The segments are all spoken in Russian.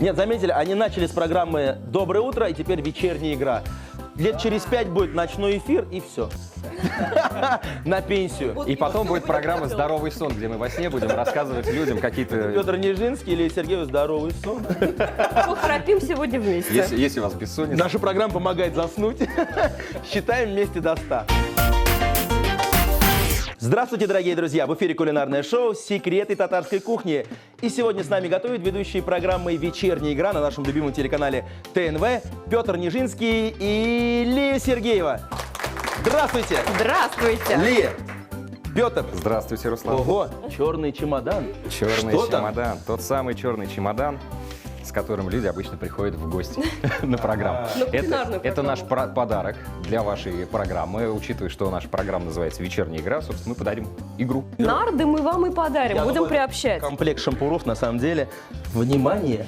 Нет, заметили, они начали с программы «Доброе утро», и теперь вечерняя игра. Лет через 5 будет ночной эфир, и все. На пенсию. И потом будет программа «Здоровый сон», где мы во сне будем рассказывать людям какие-то... Петр Нижинский или Сергей «Здоровый сон». Похрапим сегодня вместе. Если у вас бессонница. Наша программа помогает заснуть. Считаем вместе до 100. Здравствуйте, дорогие друзья! В эфире кулинарное шоу «Секреты татарской кухни». И сегодня с нами готовят ведущие программы «Вечерняя игра» на нашем любимом телеканале ТНВ Петр Нижинский и Лия Сергеева. Здравствуйте! Здравствуйте! Лия! Петр! Здравствуйте, Руслан. Ого, черный чемодан. Черный Что там? чемодан. Тот самый черный чемодан, с которым люди обычно приходят в гости на программу. Это наш подарок для вашей программы. Учитывая, что наша программа называется «Вечерняя игра», собственно, мы подарим игру. Нарды мы вам и подарим, Я будем думаю, приобщать. Комплект шампуров, на самом деле. Внимание!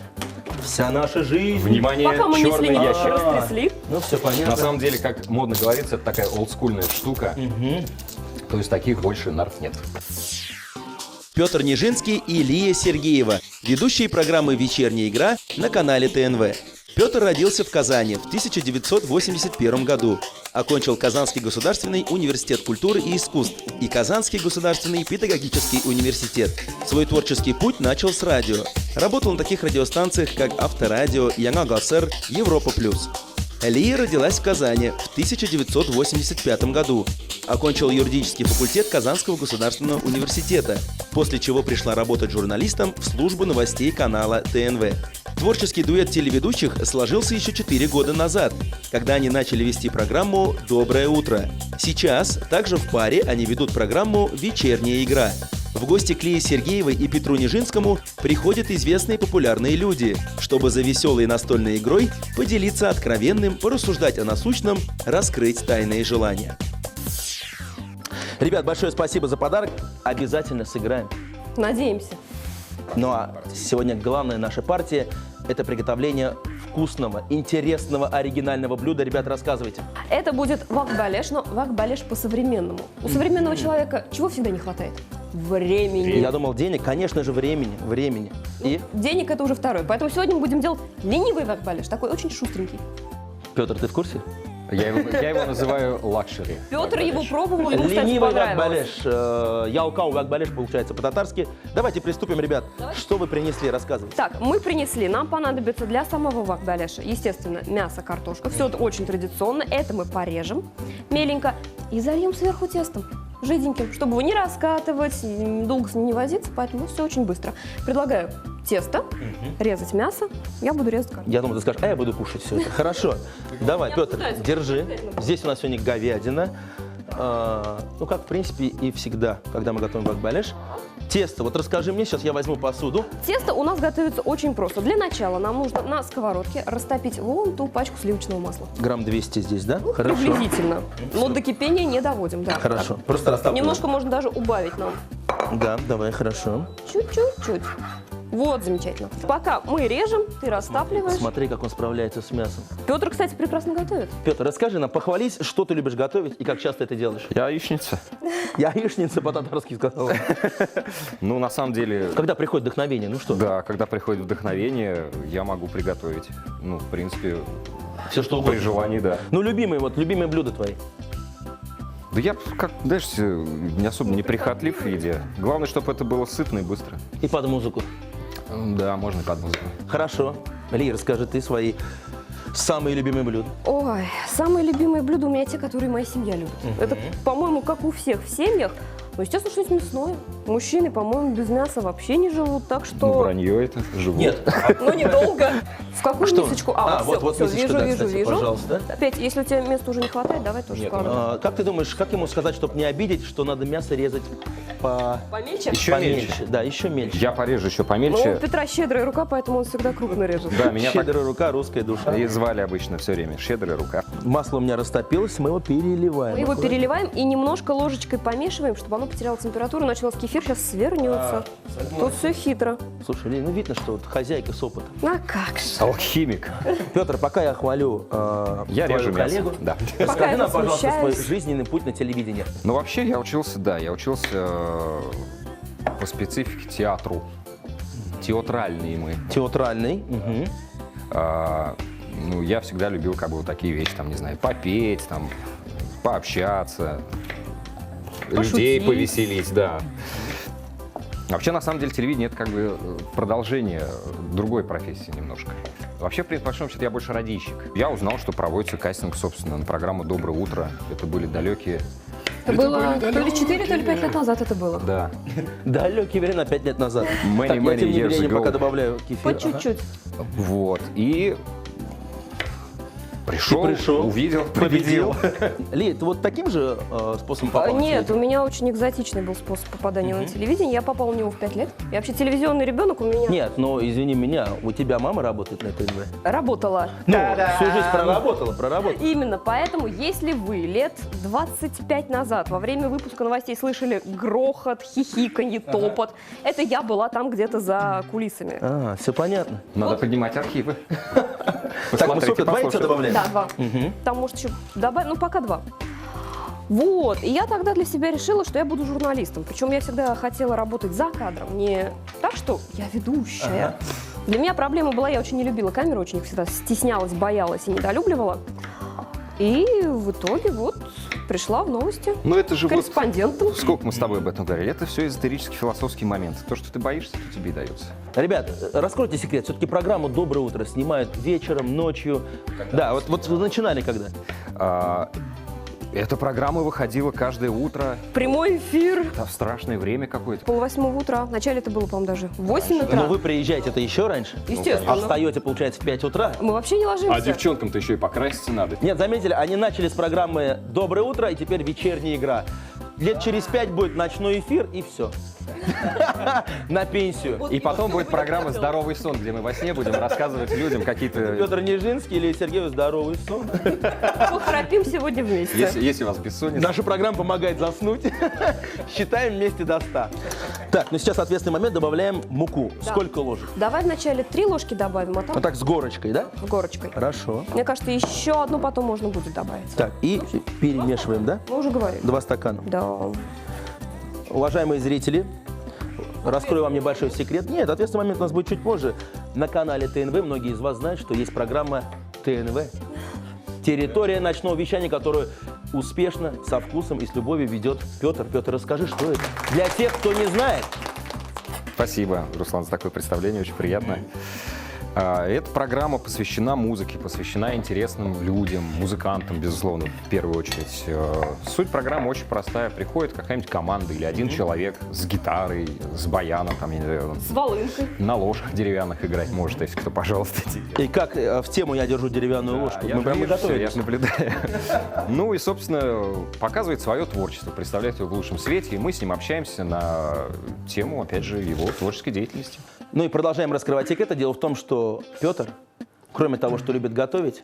Вся наша жизнь. Внимание, Пока мы черный несли, ящик. растрясли. Ну, все понятно. На самом деле, как модно говорится, это такая олдскульная штука. То есть таких больше нард нет. Петр Нижинский и Лия Сергеева, ведущие программы «Вечерняя игра» на канале ТНВ. Петр родился в Казани в 1981 году. Окончил Казанский государственный университет культуры и искусств и Казанский государственный педагогический университет. Свой творческий путь начал с радио. Работал на таких радиостанциях, как Авторадио, Яңа Гасыр, Европа Плюс. Лия родилась в Казани в 1985 году. Окончила юридический факультет Казанского государственного университета, после чего пришла работать журналистом в службу новостей канала ТНВ. Творческий дуэт телеведущих сложился еще 4 года назад, когда они начали вести программу «Доброе утро». Сейчас также в паре они ведут программу «Вечерняя игра». В гости к Лии Сергеевой и Петру Нижинскому приходят известные популярные люди, чтобы за веселой настольной игрой поделиться откровенным, порассуждать о насущном, раскрыть тайные желания. Ребят, большое спасибо за подарок. Обязательно сыграем. Надеемся. Ну а сегодня главная наша партия – это приготовление вкусного, интересного, оригинального блюда. Ребят, рассказывайте. Это будет вак-балеш, но вак-балеш по-современному. У современного человека чего всегда не хватает? Времени. Я думал, денег, конечно же, времени. И? Денег это уже второй. Поэтому сегодня мы будем делать ленивый вак-балеш, такой очень шустренький. Петр, ты в курсе? Я его называю лакшери. Петр его пробовал, ему, кстати, Ленивый понравилось. вак-балеш. Ялкау вак-балеш получается по-татарски. Давайте приступим, ребят. Что вы принесли? Рассказывайте. Так, мы принесли, нам понадобится для самого вак-балеша, естественно, мясо, картошка. Все это очень традиционно. Это мы порежем меленько и зальем сверху тестом. Жиденьким, чтобы его не раскатывать, долго с ним не возиться, поэтому все очень быстро. Предлагаю тесто, резать мясо, я буду резать картошку. Я думаю, ты скажешь, а я буду кушать все это. Хорошо. Давай, Я Петр, пытаюсь. держи. Здесь у нас сегодня говядина. Ну, как, в принципе, и всегда, когда мы готовим вак-балеш. Тесто. Вот расскажи мне, сейчас я возьму посуду. Тесто у нас готовится очень просто. Для начала нам нужно на сковородке растопить вон ту пачку сливочного масла. Грамм 200 здесь, да? Хорошо. Приблизительно. Но до кипения не доводим, да. Хорошо. Просто растапливаем. Немножко можно даже убавить нам. Да, давай, хорошо. Чуть-чуть. Вот, замечательно. Пока мы режем, ты растапливаешь. Смотри, как он справляется с мясом. Петр, кстати, прекрасно готовит. Петр, расскажи нам, похвались, что ты любишь готовить и как часто это делаешь? Я яичница. Яичница по-татарски сказал. Ну, на самом деле... Когда приходит вдохновение, ну что? Да, когда приходит вдохновение, я могу приготовить. Ну, в принципе, Все что при угодно. желании, да. Ну, любимые блюда твои. Да я, как, знаешь, не особо не прихотлив в еде. Главное, чтобы это было сытно и быстро. И под музыку. Да, можно и под музыку. Хорошо. Ли, расскажи ты свои самые любимые блюда. Ой, самые любимые блюда у меня те, которые моя семья любит. Это, по-моему, как у всех в семьях. Ну, естественно, что-нибудь мясное. Мужчины, по-моему, без мяса вообще не живут, так что... Ну, вранье это, живут. Нет. Но недолго. В какую Что? мисочку? Вот всё, мисочка, да, кстати, вижу. пожалуйста. Опять, если у тебя места уже не хватает, давай тоже складывай. Как ты думаешь, как ему сказать, чтобы не обидеть, что надо мясо резать Поменьше? Еще поменьше? меньше. Да, еще меньше. Я порежу еще Ну, у помельче. Петра щедрая рука, поэтому он всегда крупно режет. Да, меня так Щедрая рука, русская душа. и звали обычно все время. Щедрая рука. Масло у меня растопилось, мы его переливаем. Мы его переливаем и немножко ложечкой помешиваем, чтобы оно потеряло температуру, иначе у нас кефир сейчас свернется. Тут все хитро. Слушай, Ли, ну видно, что вот хозяйка с опытом. А как же. Алхимик. Петр, пока я хвалю Я твою режу мясо. коллегу, Да. расскажи я нам, пожалуйста, свой возмущаюсь. жизненный путь на телевидении. Ну, вообще, я учился по специфике театру. театральные мы. Театральный. Ну, я всегда любил как бы вот такие вещи, там, не знаю, попеть, там, пообщаться, людей повеселить, да. Вообще, на самом деле, телевидение — это как бы продолжение другой профессии немножко. Вообще, по большому счету, я больше радищик. Я узнал, что проводится кастинг, собственно, на программу «Доброе утро». Это были далекие... Это было то ли 4, то ли 5 лет назад это было. Да. Далекие времена, 5 лет назад. Many, Так, я тем не years менее ago. пока добавляю кефир. По чуть-чуть. Вот. И пришел, увидел, победил. Ли, ты вот таким же способом попал? на Нет, у телевидение? меня очень экзотичный был способ попадания на телевидение. Я попала в него в 5 лет. Я вообще телевизионный ребенок, у меня Нет, но извини меня, у тебя мама работает на ТНВ? работала. Ну, всю жизнь проработала. Именно поэтому, если вы лет 25 назад во время выпуска новостей слышали грохот, хихиканье, топот, это я была там где-то за кулисами. Все понятно. Надо поднимать архивы. Так, мы сколько, 2 яйца послушайте. добавляем? Да, 2. Там, может, еще добавить, ну, пока 2. Вот, и я тогда для себя решила, что я буду журналистом. Причем я всегда хотела работать за кадром, не так, что я ведущая. Для меня проблема была, я очень не любила камеру, очень их всегда стеснялась, боялась и недолюбливала. И в итоге вот пришла в новости Ну это же вот... корреспондентом. Сколько мы с тобой об этом говорили? Это все эзотерический философский момент. То, что ты боишься, то тебе и дается. Ребят, раскройте секрет. Все-таки программу «Доброе утро» снимают вечером, ночью. Да, вот вы начинали когда? Эта программа выходила каждое утро. Прямой эфир. Да, в страшное время какое-то. 7:30 утра. Вначале это было, по-моему, даже в 8 утра. Но вы приезжаете-то еще раньше? Естественно. А встаете, получается, в 5 утра? Мы вообще не ложимся. А девчонкам-то еще и покраситься надо. Нет, заметили, они начали с программы «Доброе утро», и теперь вечерняя игра. Лет через 5 будет ночной эфир, и все. На пенсию. И потом будет программа «Здоровый сон», где мы во сне будем рассказывать людям какие-то... Петр Нижинский или Сергей «Здоровый сон». Похрапим сегодня вместе. Если у вас бессонница. Наша программа помогает заснуть. Считаем вместе до 100. Так, ну сейчас ответственный момент, добавляем муку. Да. Сколько ложек? Давай вначале 3 ложки добавим, а там Вот так с горочкой, да? с горочкой. Хорошо. Мне кажется, еще одну потом можно будет добавить. Так, и перемешиваем, да? Мы уже говорили. 2 стакана. Да. Уважаемые зрители, раскрою вам небольшой секрет. Нет, ответственный момент у нас будет чуть позже. На канале ТНВ многие из вас знают, что есть программа ТНВ. Территория ночного вещания, которую успешно, со вкусом и с любовью ведет Петр. Петр, расскажи, что это? Для тех, кто не знает. Спасибо, Руслан, за такое представление, очень приятно. Эта программа посвящена музыке, посвящена интересным людям, музыкантам, безусловно, в первую очередь. Суть программы очень простая. Приходит какая-нибудь команда или один человек с гитарой, с баяном, там, я не знаю, С волынкой. на ложках деревянных играть может, если кто, пожалуйста. И как в тему «Я держу деревянную ложку». Я Мы прямо вижу всё, готовились. я ж наблюдаю. Ну и, собственно, показывает свое творчество, представляет его в лучшем свете, и мы с ним общаемся на тему, опять же, его творческой деятельности. Ну и продолжаем раскрывать секреты. Дело в том, что Петр, кроме того, что любит готовить,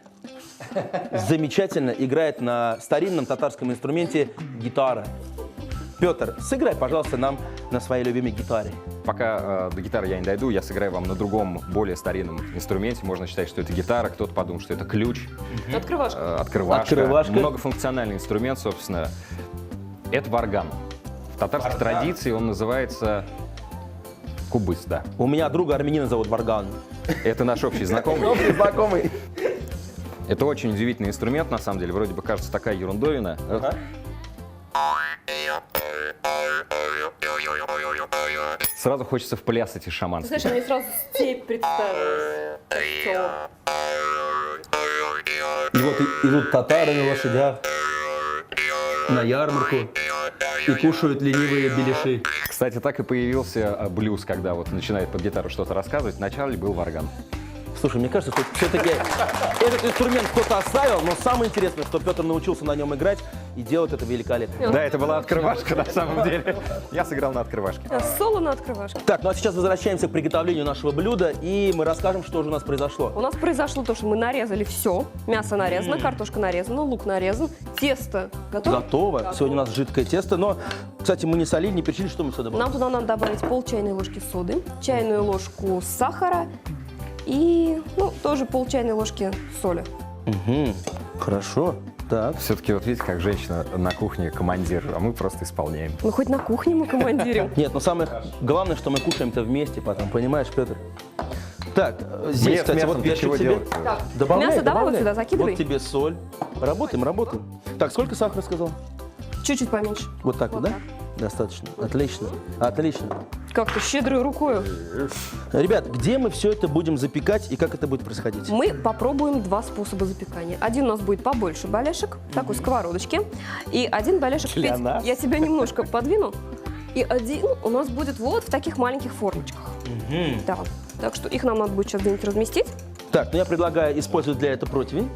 замечательно играет на старинном татарском инструменте гитара. Петр, сыграй, пожалуйста, нам на своей любимой гитаре. Пока до гитары я не дойду, я сыграю вам на другом, более старинном инструменте. Можно считать, что это гитара, кто-то подумает, что это ключ, Открывашка. открывашка. Открывашка. Многофункциональный инструмент, собственно. Это варган. В татарской традиции он называется кубыс, да. У меня друга армянина зовут Варган. Это наш общий знакомый. Добрый знакомый. Это очень удивительный инструмент, на самом деле. Вроде бы кажется такая ерундовина. Сразу хочется вплясать и шаманство. Знаешь, мне сразу степь представилась. И вот идут татары на лошадях на ярмарку и кушают ленивые беляши. Кстати, так и появился блюз, когда вот начинает под гитару что-то рассказывать. Вначале был варган. Слушай, мне кажется, что все-таки этот инструмент кто-то оставил, но самое интересное, что Петр научился на нем играть и делает это великолепно. Да, это была открывашка на самом деле. Я сыграл на открывашке. Соло на открывашке. Так, ну а сейчас возвращаемся к приготовлению нашего блюда, и мы расскажем, что же у нас произошло. У нас произошло то, что мы нарезали все. Мясо нарезано, картошка нарезана, лук нарезан, тесто готово. Готово. Сегодня у нас жидкое тесто, но, кстати, мы не солили, не перчили, что мы сюда добавили? Нам туда надо добавить пол чайной ложки соды, чайную ложку сахара и, ну, тоже пол чайной ложки соли. Угу. Хорошо. Так. Все-таки вот видите, как женщина на кухне командир, а мы просто исполняем. Ну, хоть на кухне мы командирим. Нет, но самое главное, что мы кушаем-то вместе потом, понимаешь, Петр? Так, здесь, Мне с кстати, мясом вот ты перчик чего тебе. делать? Так, Добавляй, мясо давай вот добавляй. сюда закидывай. Вот тебе соль. Работаем. Так, сколько сахара сказал? Чуть-чуть поменьше. Вот так вот, Вот да? Достаточно. Отлично. Как-то щедрой рукой. Ребят, где мы все это будем запекать и как это будет происходить? Мы попробуем два способа запекания. Один у нас будет побольше баляшек, такой сковородочки. И один баляшек, Для Петь, нас. я тебя немножко подвину. И один у нас будет вот в таких маленьких формочках. Да. Так что их нам надо будет сейчас где-нибудь разместить. Так, ну я предлагаю использовать для этого противень.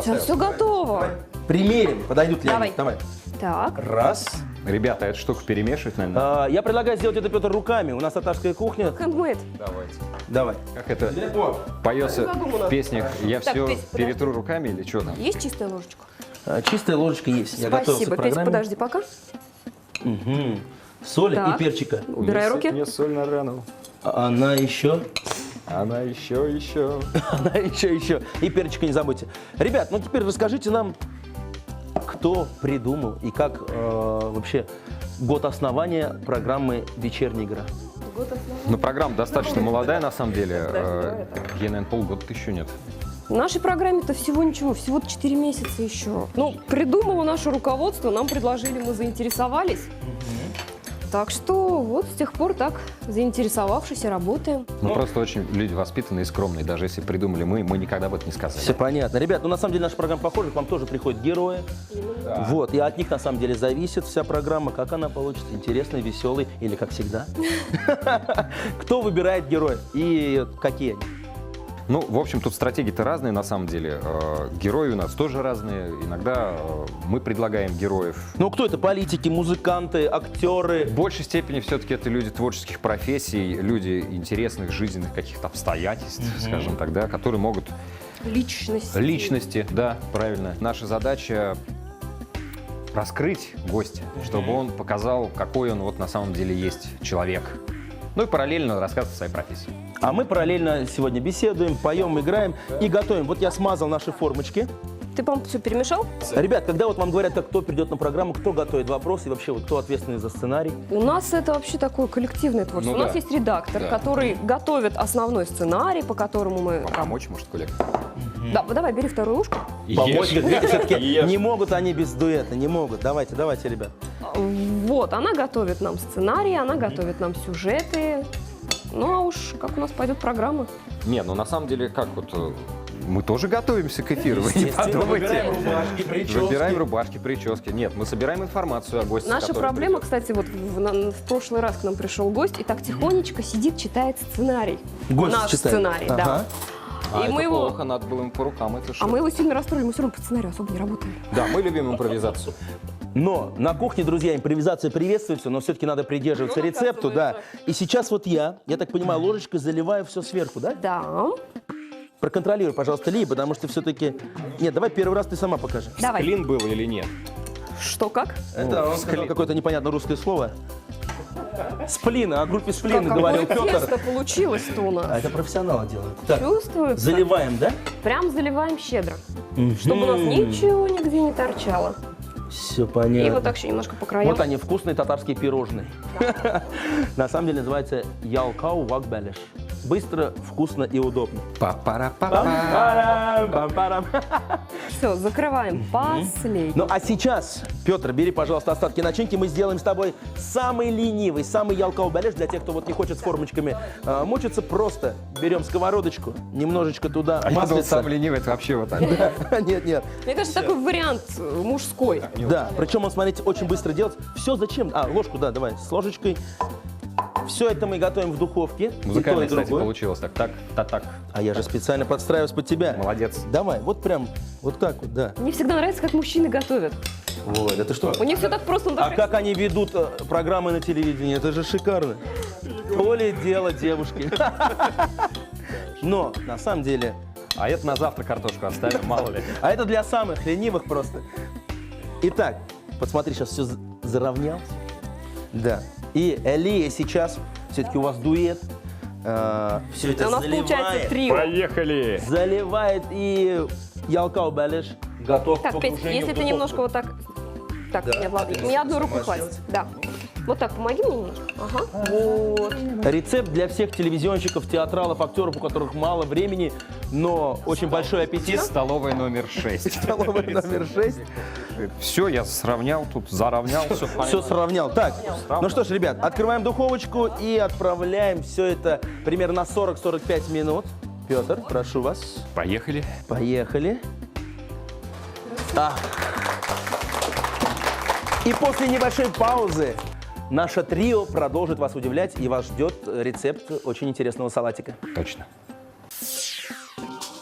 Все готово. Примерим. Подойдут ли Давай. они? Давай. Так. Раз. Ребята, эту штуку перемешивать, наверное? Я предлагаю сделать это, Петр, руками. У нас татарская кухня. Handmade. Давайте. Давай. Как это поется задумано. в песнях «Я Так, все Петь, подожди. перетру руками» или что там? Есть чистая ложечка? Чистая ложечка есть. Я готовился Спасибо. к Петь, программе. подожди пока. Соли Так. и перчика. Убирай руки. Мне соль на рану. Она еще. Она еще. Она еще. И перчика не забудьте. Ребят, ну теперь расскажите нам, кто придумал и как вообще год основания программы «Вечерняя игра». Ну, программа достаточно молодая, на самом деле. давай Ей, наверное, полгода-то еще нет. В нашей программе-то всего ничего, всего 4 месяца еще. Ну, придумало наше руководство, нам предложили, мы заинтересовались. Так что вот с тех пор так, заинтересовавшись, и работаем. Мы просто очень люди воспитанные и скромные. Даже если придумали мы никогда об этом не сказали. Все понятно. Ребят, ну на самом деле наша программа похожа, к вам тоже приходят герои. Вот, и от них на самом деле зависит вся программа, как она получится, интересной, веселой или как всегда. Кто выбирает героев и какие они? Ну, в общем, тут стратегии-то разные, на самом деле. Герои у нас тоже разные. Иногда мы предлагаем героев. Ну кто это? Политики, музыканты, актеры? В большей степени все-таки это люди творческих профессий, люди интересных жизненных каких-то обстоятельств, скажем так, да, которые могут... Личности, да, правильно. Наша задача раскрыть гостя, чтобы он показал, какой он вот на самом деле есть человек. Ну и параллельно рассказывать о своей профессии. А мы параллельно сегодня беседуем, поем, играем и готовим. Вот я смазал наши формочки. Ты, по-моему, все перемешал? Ребят, когда вот вам говорят, как кто придет на программу, кто готовит вопросы и вообще вот кто ответственный за сценарий? У нас это вообще такое коллективное творчество. Ну У нас да. есть редактор, Да. который готовит основной сценарий, по которому мы... Помочь, может, коллега? Да, давай, бери вторую ложку. Помочь, видите, все-таки Ешь. не могут они без дуэта, не могут. Давайте, ребят. Вот, она готовит нам сценарий, она готовит нам сюжеты. Ну, а уж как у нас пойдет программа. Не, ну на самом деле, как вот... Мы тоже готовимся к эфиру, вы не Естественно, подумайте. рубашки, прически. Выбираем рубашки, прически. Нет, мы собираем информацию о госте. Наша который проблема, придет. кстати, вот в прошлый раз к нам пришел гость и так тихонечко сидит, читает сценарий. Гость Наш читает. сценарий, Ага. да. А И это мы его... плохо, надо было им по рукам. Это А мы его сильно расстроили, мы все равно по сценарию особо не работаем. Да, мы любим импровизацию. Но на кухне, друзья, импровизация приветствуется, но все-таки надо придерживаться Ну, рецепту, да. оказывается. И сейчас вот я так понимаю, ложечкой заливаю все сверху, да? Да. Проконтролируй, пожалуйста, Ли, потому что все-таки... Нет, давай первый раз ты сама покажи. Давай. Клин был или нет? Что, как? Это он сказал какое-то непонятное русское слово. Сплин, о группе Сплин Какое говорил тесто Петр. получилось-то у нас. А это профессионалы делают. Так, Чувствуется? заливаем, да? Прям заливаем щедро. Чтобы у нас ничего нигде не торчало. Все И понятно. вот так еще немножко по краям. Вот они, вкусные татарские пирожные. На самом деле называется ялкау вакбелеш. Быстро, вкусно и удобно. Па-пара-па-па. Пам-парам. Все, закрываем последний. Ну а сейчас, Петр, бери, пожалуйста, остатки начинки. Мы сделаем с тобой самый ленивый, самый ялкау белеш для тех, кто вот не хочет с формочками мучиться. Просто берем сковородочку, немножечко туда А я думал, маслица. сам ленивый, это вообще вот так. Нет. Мне кажется, такой вариант мужской. Да, причем он, смотрите, очень быстро делать. Все зачем? Ложку, да, давай, с ложечкой. Все это мы готовим в духовке. Музыкально, и то, и кстати, другое. получилось. Так. А я же специально подстраиваюсь под тебя. Молодец. Давай, вот прям, вот так вот, да. Мне всегда нравится, как мужчины готовят. Вот, это что? У них все так просто. А как они ведут программы на телевидении? Это же шикарно. То ли дело девушки. Но, на самом деле... А это на завтра картошку оставим, мало ли. А это для самых ленивых просто. Итак, посмотри, сейчас все заровнялось. Да. И Лия сейчас, все-таки у вас дуэт, все это У нас получается заливает. трио. Поехали! Заливает и Ялкау Белеш готов к Так, Петь, погружению если в ты духовку. немножко вот так... Так, Да. нет, ладно, Так, мне одной рукой сама хватит. сделать? Да. Вот так, помоги мне немножко. Ага. Вот. Рецепт для всех телевизионщиков, театралов, актеров, у которых мало времени, но очень большой аппетит. Столовая номер 6. Столовая номер 6. Все, я сравнял тут, заровнял, все Все сравнял. Так, ну что ж, ребят, открываем духовочку и отправляем все это примерно на 40-45 минут. Петр, прошу вас. Поехали. Поехали. И после небольшой паузы наше трио продолжит вас удивлять, и вас ждет рецепт очень интересного салатика. Точно.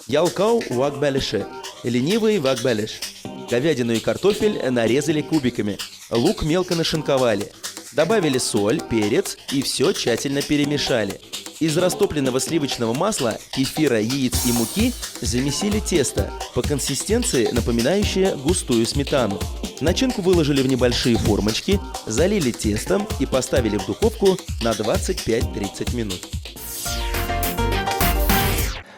Ялкау вак белеше. Ленивый вак белеш. Говядину и картофель нарезали кубиками. Лук мелко нашинковали. Добавили соль, перец и все тщательно перемешали. Из растопленного сливочного масла, кефира, яиц и муки замесили тесто, по консистенции напоминающее густую сметану. Начинку выложили в небольшие формочки, залили тестом и поставили в духовку на 25-30 минут.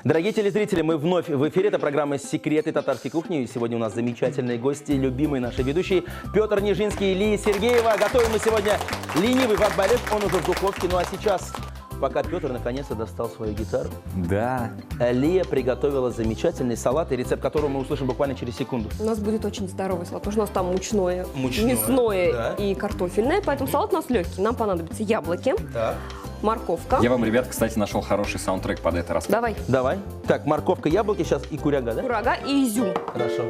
Дорогие телезрители, мы вновь в эфире. Это программа «Секреты татарской кухни». И сегодня у нас замечательные гости, любимые наши ведущие Петр Нижинский и Лия Сергеева. Готовим мы сегодня ленивый вак белеш, он уже в духовке. Ну а сейчас, пока Петр наконец-то достал свою гитару, Да. Лия приготовила замечательный салат, и рецепт которого мы услышим буквально через секунду. У нас будет очень здоровый салат, потому что у нас там мучное, Мучное, мясное да. и картофельное, поэтому салат у нас легкий. Нам понадобятся яблоки, морковка. Я вам, ребят, кстати, нашел хороший саундтрек под это рассказ. Давай. Давай. Так, морковка, яблоки сейчас и куряга, да? Курага и изюм. Хорошо.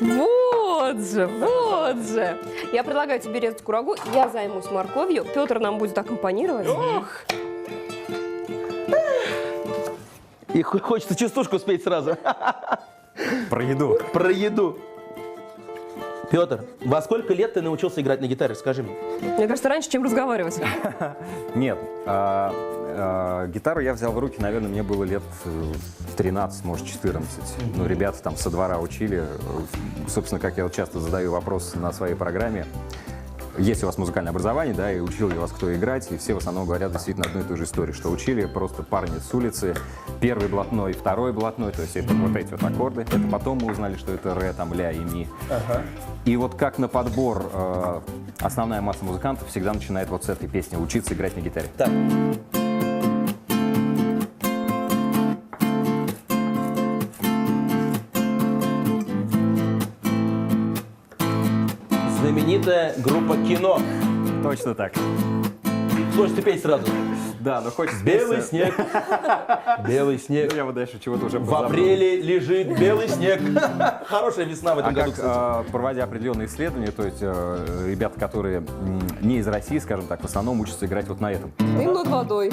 Вот же, вот же. Я предлагаю тебе резать курагу, я займусь морковью. Петр нам будет аккомпанировать. И хочется частушку спеть сразу. Про еду. Про еду. Петр, во сколько лет ты научился играть на гитаре? Скажи мне. Мне кажется, раньше, чем разговаривать. Нет, гитару я взял в руки, наверное, мне было лет 13, может, 14. Ну, ребята там со двора учили. Собственно, как я вот часто задаю вопрос на своей программе. Есть у вас музыкальное образование, да, и учил ли вас кто играть, и все в основном говорят действительно одну и ту же историю, что учили просто парни с улицы, первый блатной, второй блатной, то есть это вот эти вот аккорды. Это потом мы узнали, что это ре, там, ля и ми. И вот как на подбор основная масса музыкантов всегда начинает вот с этой песни учиться играть на гитаре. Так. Знаменитая группа «Кино». Точно так. Хочется петь сразу. Да, но хочется... Белый снег, белый снег. Я вот дальше чего-то уже В апреле лежит белый снег. Хорошая весна в этом году, кстати. Проводя определенные исследования, то есть ребята, которые не из России, скажем так, в основном учатся играть вот на этом. Дым над водой.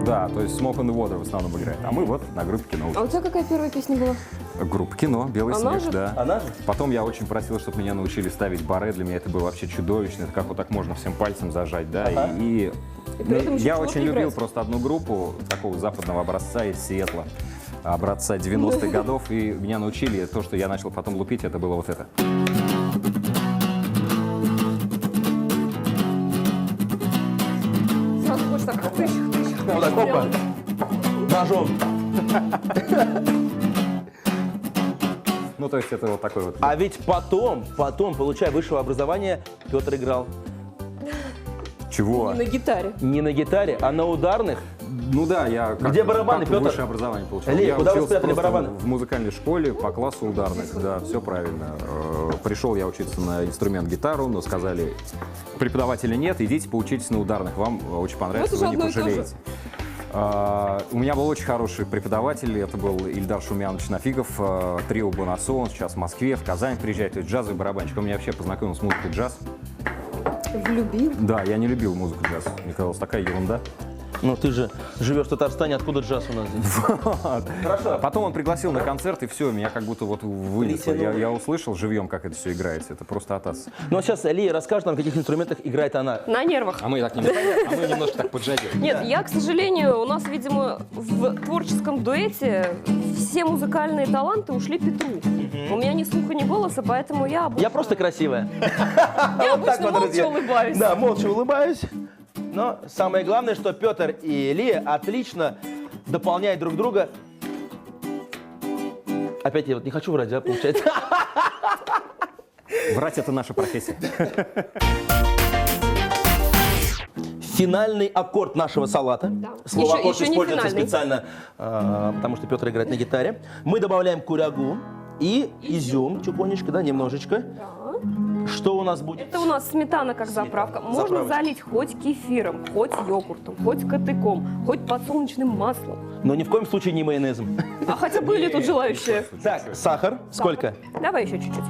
Да, то есть Smoke on the Water в основном играет. А мы вот на группе «Кино». А у тебя какая первая песня была? Группа «Кино», «Белый Она снег», же? да. Она же? Потом я очень просил, чтобы меня научили ставить барре. Для меня это было вообще чудовищно. Это как вот так можно всем пальцем зажать, да. Ага. И при этом еще я чего-то очень любил играть. просто одну группу такого западного образца из Сиэтла. Образца 90-х годов. И меня научили. То, что я начал потом лупить, это было вот это. Сразу хочешь так тыщ. Вот так, опа. Ножом. Ну, то есть это вот такой вот. А ведь потом, получая высшее образование, Петр играл Чего? На гитаре. не на гитаре, а на ударных. Ну да, я как, Где барабаны, как Петр? высшее образование получал. Лев, Я куда вы учился спрятали просто барабаны? в музыкальной школе по классу ударных. Да, все правильно. Пришел я учиться на инструмент гитару, но сказали, преподавателя нет, идите поучитесь на ударных. Вам очень понравится, Вот вы уже не одно и то же. пожалеете. У меня был очень хороший преподаватель, это был Ильдар Шумянович Нафигов, трио Бонасо, он сейчас в Москве, в Казань приезжает, то есть джазовый барабанщик. Он меня вообще познакомил с музыкой джаз. Влюбил. Да, я не любил музыку джаз, мне казалось, такая ерунда. Ну ты же живешь в Татарстане, откуда джаз у нас здесь? Хорошо. Потом он пригласил на концерт, и все, меня как будто вот вынесло. Притянуло. Я услышал живьем, как это все играется. Это просто атас. Ну а сейчас Лия расскажет нам, на каких инструментах играет она. На нервах. А мы так немножко так поджадили. Нет, я, к сожалению, у нас, видимо, в творческом дуэте все музыкальные таланты ушли Петру. У меня ни слуха, ни голоса, поэтому я обычно, Я просто красивая. я обычно Так вот, молча друзья. улыбаюсь. Да, молча улыбаюсь. Но самое главное, что Петр и Лия отлично дополняют друг друга. Опять я вот не хочу врать, да, получается? Врать — это наша профессия. Финальный аккорд нашего салата. Да. Слово Еще- аккорд еще не используется финальный. специально, потому что Петр играет на гитаре. Мы добавляем курягу и изюм, чуконечко, да, немножечко. Что у нас будет? Это у нас сметана как заправка. Можно заправочка. залить хоть кефиром, хоть йогуртом, хоть котыком, хоть подсолнечным маслом. Но ни в коем случае не майонезом. А хотя были тут желающие. Так, сахар. Сколько? Давай еще чуть-чуть.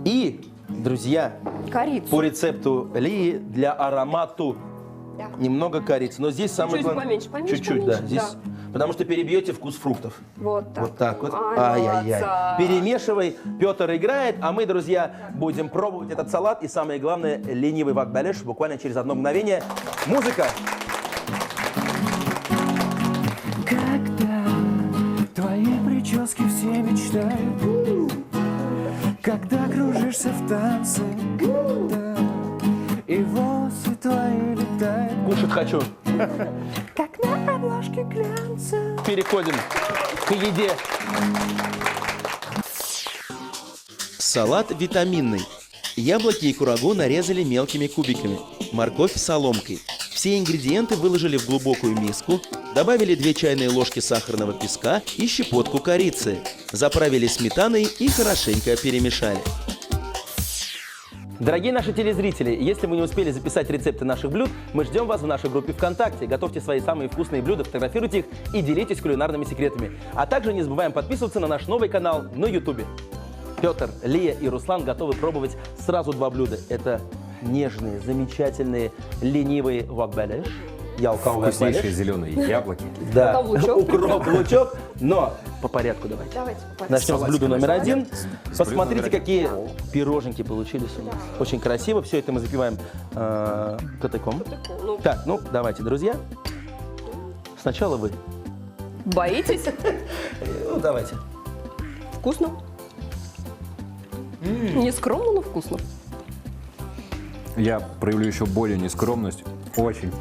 И, друзья, Корицу. по рецепту Лии для аромату Да. немного корицы. Но здесь самое Чуть главное... поменьше, Чуть-чуть, поменьше. да. Здесь... Потому что перебьете вкус фруктов. Вот так. Вот так вот. Ай, Ай-яй-яй. молодца. Перемешивай. Петр играет, а мы, друзья, будем пробовать этот салат. И самое главное, ленивый вак-балеш. Буквально через одно мгновение. Музыка. Когда твои прически все мечтают, когда кружишься в танце, да, и волосы твои летают, Кушать хочу. как на обложке глянца. Переходим к еде. Салат витаминный. Яблоки и курагу нарезали мелкими кубиками. Морковь соломкой. Все ингредиенты выложили в глубокую миску, добавили 2 чайные ложки сахарного песка и щепотку корицы. Заправили сметаной и хорошенько перемешали. Дорогие наши телезрители, если вы не успели записать рецепты наших блюд, мы ждем вас в нашей группе ВКонтакте. Готовьте свои самые вкусные блюда, фотографируйте их и делитесь кулинарными секретами. А также не забываем подписываться на наш новый канал на YouTube. Петр, Лия и Руслан готовы пробовать сразу 2 блюда. Это нежные, замечательные, ленивые вак-балеш. Ялкау Вкуснейшие вак-балеш. зеленые яблоки. Да, Потом лучок. укроп, лучок. Но по порядку давайте. Давайте. Начнем с блюда номер 1. С Посмотрите, блюда какие пироженки получились у нас. Очень красиво. Все это мы запиваем котыком. Ну, Так, ну давайте, друзья. Сначала вы. боитесь? Ну, давайте. Вкусно? Не скромно, но вкусно. Я проявлю еще более нескромность. Очень.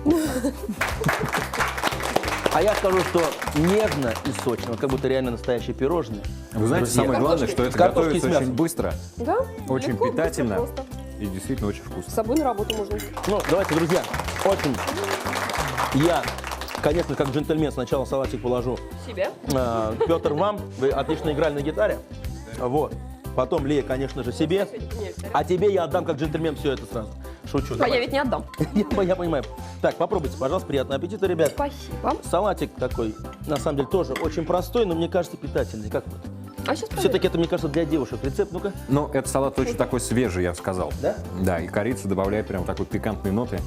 А я скажу, что нежно и сочно, вот как будто реально настоящее пирожное. Вы знаете, Друзья, самое главное, что это картошки готовится с мясом. очень быстро, Да? очень Легко, питательно быстро, просто. и действительно очень С вкусно. собой на работу можно. Ну, давайте, друзья, очень. Я, конечно, как джентльмен сначала салатик положу. Себе? Петр, вам. Вы отлично играли на гитаре. Вот. Потом Лия, конечно же, себе. А тебе я отдам как джентльмен все это сразу. Шучу. А давай. я ведь не отдам. Я понимаю. Так, попробуйте, пожалуйста, приятного аппетита, ребят. Спасибо. Салатик такой, на самом деле, тоже очень простой, но мне кажется, питательный. Как вот? А сейчас Все-таки это, мне кажется, для девушек рецепт. Ну-ка. Но этот салат очень такой свежий, я бы сказал. Да? Да, и корица добавляет прям такой пикантные ноты.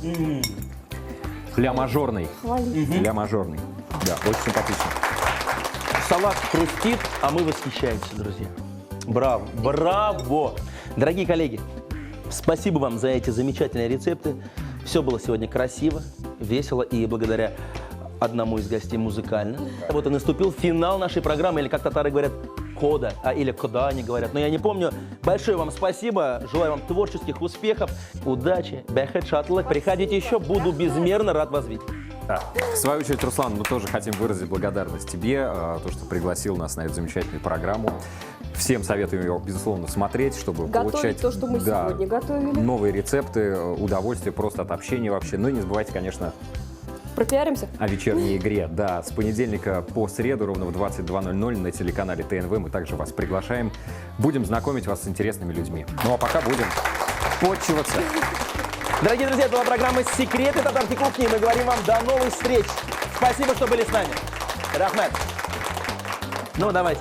Ля-мажорный. Ля-мажорный. Да, очень симпатично. Салат хрустит, а мы восхищаемся, друзья. Браво, браво! Дорогие коллеги, спасибо вам за эти замечательные рецепты. Все было сегодня красиво, весело и благодаря одному из гостей музыкально. Вот и наступил финал нашей программы, или как татары говорят, кода, или кода они говорят, но я не помню. Большое вам спасибо, желаю вам творческих успехов, удачи, бэхэт шатлык. Приходите еще, буду безмерно рад вас видеть. Да. В свою очередь, Руслан, мы тоже хотим выразить благодарность тебе, то, что пригласил нас на эту замечательную программу. Всем советуем его, безусловно, смотреть, чтобы Готовить получать то, что мы сегодня готовили. новые рецепты, удовольствие просто от общения вообще. Ну и не забывайте, конечно, Пропиаримся? о вечерней игре. Да, с понедельника по среду ровно в 22:00 на телеканале ТНВ мы также вас приглашаем. Будем знакомить вас с интересными людьми. Ну а пока будем почиваться. Дорогие друзья, это была программа «Секреты татарской кухни». Мы говорим вам до новых встреч. Спасибо, что были с нами. Рахмет. Ну, давайте.